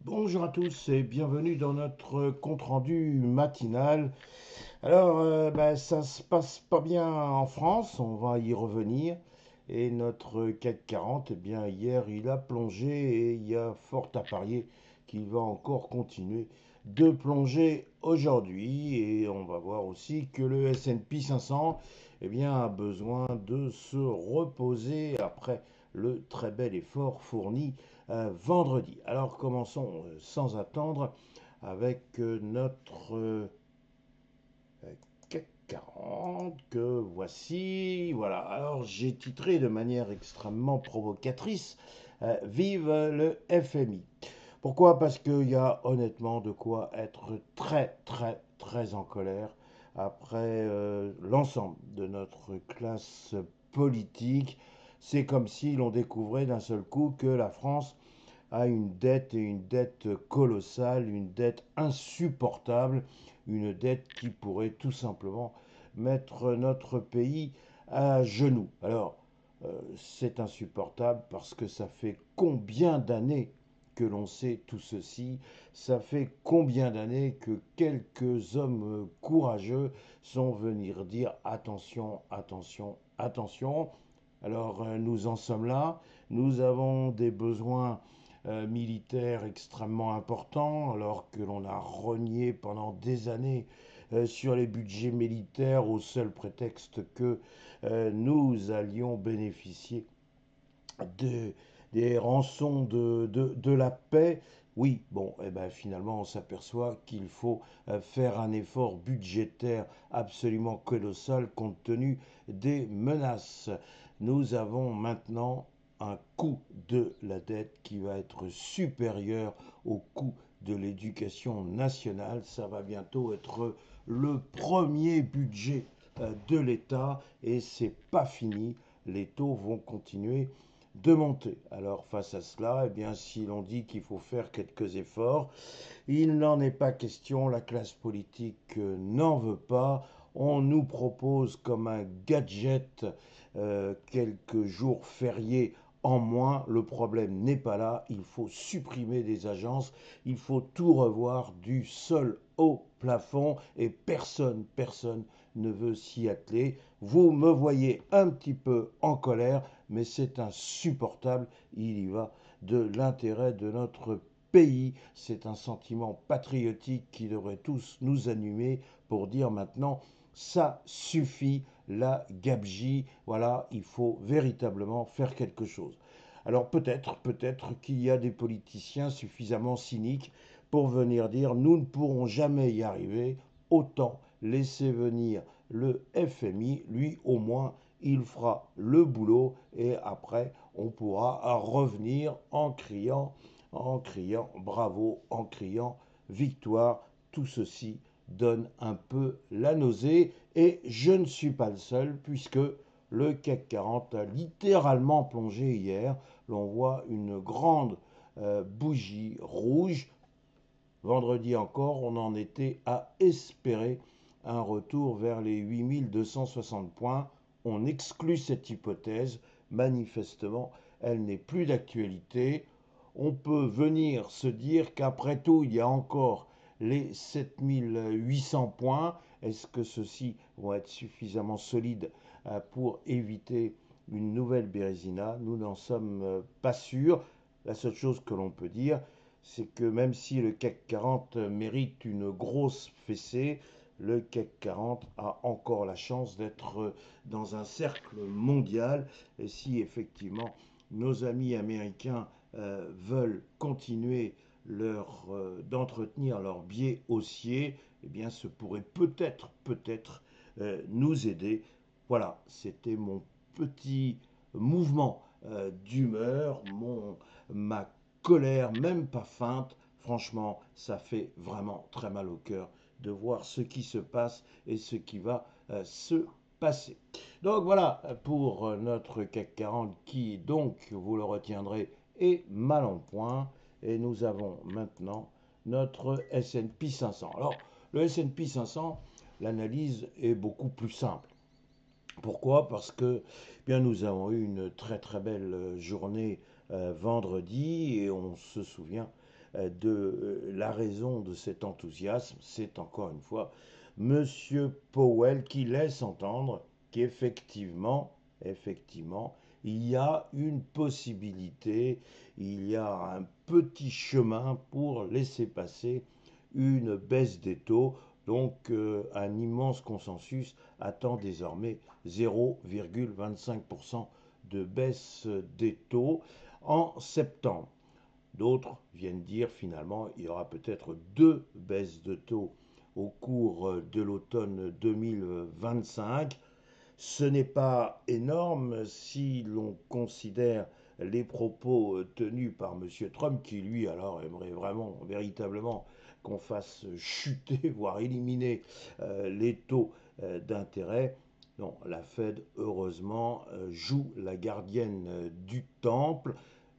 Bonjour à tous et bienvenue dans notre compte-rendu matinal. Alors, ça se passe pas bien en France, on va y revenir. Et notre CAC 40, eh bien, hier, il a plongé et il y a fort à parier qu'il va encore continuer de plonger aujourd'hui. Et on va voir aussi que le S&P 500, eh bien, a besoin de se reposer après le très bel effort fourni vendredi. Alors, commençons sans attendre avec notre CAC 40 que voici. Voilà. Alors j'ai titré de manière extrêmement provocatrice Vive le FMI. Pourquoi? Parce qu'il y a honnêtement de quoi être très très très en colère après l'ensemble de notre classe politique. C'est comme si l'on découvrait d'un seul coup que la France a une dette et une dette colossale, une dette insupportable, une dette qui pourrait tout simplement mettre notre pays à genoux. Alors, c'est insupportable parce que ça fait combien d'années que l'on sait tout ceci, ça fait combien d'années que quelques hommes courageux sont venus dire attention, attention, attention. Alors nous en sommes là, nous avons des besoins militaires extrêmement importants, alors que l'on a rogné pendant des années sur les budgets militaires au seul prétexte que nous allions bénéficier de, des rançons de la paix. Oui, bon, et ben finalement on s'aperçoit qu'il faut faire un effort budgétaire absolument colossal compte tenu des menaces. Nous avons maintenant un coût de la dette qui va être supérieur au coût de l'éducation nationale. Ça va bientôt être le premier budget de l'État et c'est pas fini. Les taux vont continuer de monter. Alors face à cela, eh bien, si l'on dit qu'il faut faire quelques efforts, il n'en est pas question, la classe politique n'en veut pas. On nous propose comme un gadget quelques jours fériés en moins. Le problème n'est pas là. Il faut supprimer des agences. Il faut tout revoir du sol au plafond. Et personne ne veut s'y atteler. Vous me voyez un petit peu en colère, mais c'est insupportable. Il y va de l'intérêt de notre pays. C'est un sentiment patriotique qui devrait tous nous animer pour dire maintenant ça suffit la gabegie. Voilà, il faut véritablement faire quelque chose. Alors peut-être qu'il y a des politiciens suffisamment cyniques pour venir dire nous ne pourrons jamais y arriver, autant laisser venir le FMI, lui au moins il fera le boulot et après on pourra revenir en criant bravo, en criant victoire. Tout ceci donne un peu la nausée et je ne suis pas le seul puisque le CAC 40 a littéralement plongé hier. L'on voit une grande bougie rouge. Vendredi encore, on en était à espérer un retour vers les 8260 points. On exclut cette hypothèse. Manifestement, elle n'est plus d'actualité. On peut venir se dire qu'après tout, il y a encore les 7800 points. Est-ce que ceux-ci vont être suffisamment solides pour éviter une nouvelle Bérésina? Nous n'en sommes pas sûrs. La seule chose que l'on peut dire, c'est que même si le CAC 40 mérite une grosse fessée, le CAC 40 a encore la chance d'être dans un cercle mondial. Et si effectivement nos amis américains veulent continuer d'entretenir leur biais haussier, eh bien ce pourrait peut-être nous aider. Voilà, c'était mon petit mouvement d'humeur, ma colère, même pas feinte. Franchement, ça fait vraiment très mal au cœur de voir ce qui se passe et ce qui va se passer. Donc voilà pour notre CAC 40 qui, donc, vous le retiendrez, est mal en point. Et nous avons maintenant notre S&P 500. Alors, le S&P 500, l'analyse est beaucoup plus simple. Pourquoi? Parce que eh bien, nous avons eu une très très belle journée vendredi et on se souvient de la raison de cet enthousiasme, c'est encore une fois Monsieur Powell qui laisse entendre effectivement, il y a une possibilité, il y a un petit chemin pour laisser passer une baisse des taux. Donc un immense consensus attend désormais 0,25% de baisse des taux en septembre. D'autres viennent dire finalement il y aura peut-être deux baisses de taux au cours de l'automne 2025. Ce n'est pas énorme si l'on considère les propos tenus par M. Trump, qui lui alors aimerait vraiment, véritablement, qu'on fasse chuter, voire éliminer les taux d'intérêt. Non, la Fed, heureusement, joue la gardienne du temple.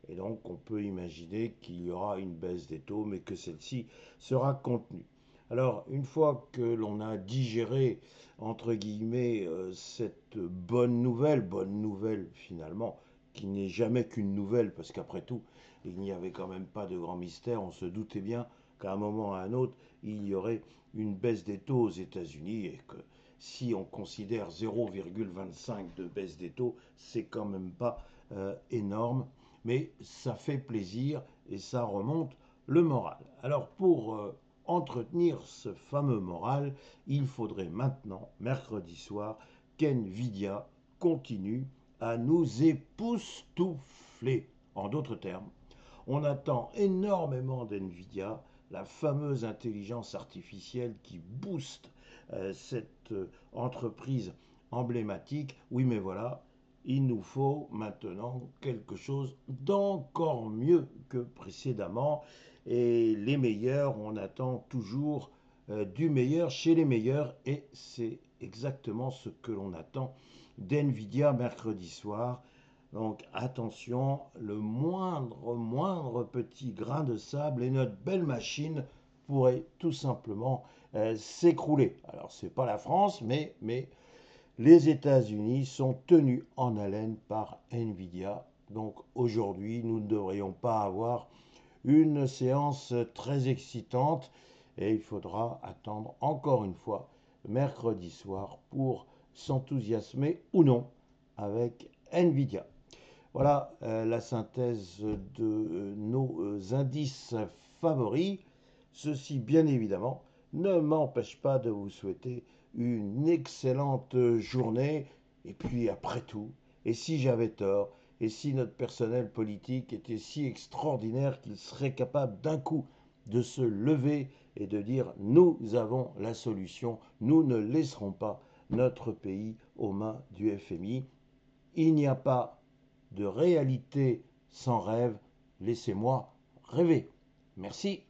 Et donc, on peut imaginer qu'il y aura une baisse des taux, mais que celle-ci sera contenue. Alors, une fois que l'on a digéré, entre guillemets, cette bonne nouvelle finalement, qui n'est jamais qu'une nouvelle, parce qu'après tout, il n'y avait quand même pas de grand mystère, on se doutait bien qu'à un moment ou à un autre, il y aurait une baisse des taux aux États-Unis, et que si on considère 0,25 de baisse des taux, c'est quand même pas énorme, mais ça fait plaisir et ça remonte le moral. Alors pour entretenir ce fameux moral, il faudrait maintenant, mercredi soir, qu'NVIDIA continue à nous époustoufler. En d'autres termes, on attend énormément d'NVIDIA, la fameuse intelligence artificielle qui booste cette entreprise emblématique. Oui, mais voilà, il nous faut maintenant quelque chose d'encore mieux que précédemment. Et les meilleurs, on attend toujours du meilleur chez les meilleurs. Et c'est exactement ce que l'on attend d'NVIDIA mercredi soir. Donc attention, le moindre petit grain de sable et notre belle machine pourrait tout simplement s'écrouler. Alors c'est pas la France, mais les États-Unis sont tenus en haleine par Nvidia. Donc aujourd'hui, nous ne devrions pas avoir une séance très excitante et il faudra attendre encore une fois mercredi soir pour s'enthousiasmer ou non avec Nvidia. Voilà la synthèse de nos indices favoris. Ceci, bien évidemment, ne m'empêche pas de vous souhaiter une excellente journée. Et puis, après tout, et si j'avais tort, et si notre personnel politique était si extraordinaire qu'il serait capable d'un coup de se lever et de dire nous avons la solution, nous ne laisserons pas notre pays aux mains du FMI. Il n'y a pas de réalité sans rêve. Laissez-moi rêver. Merci.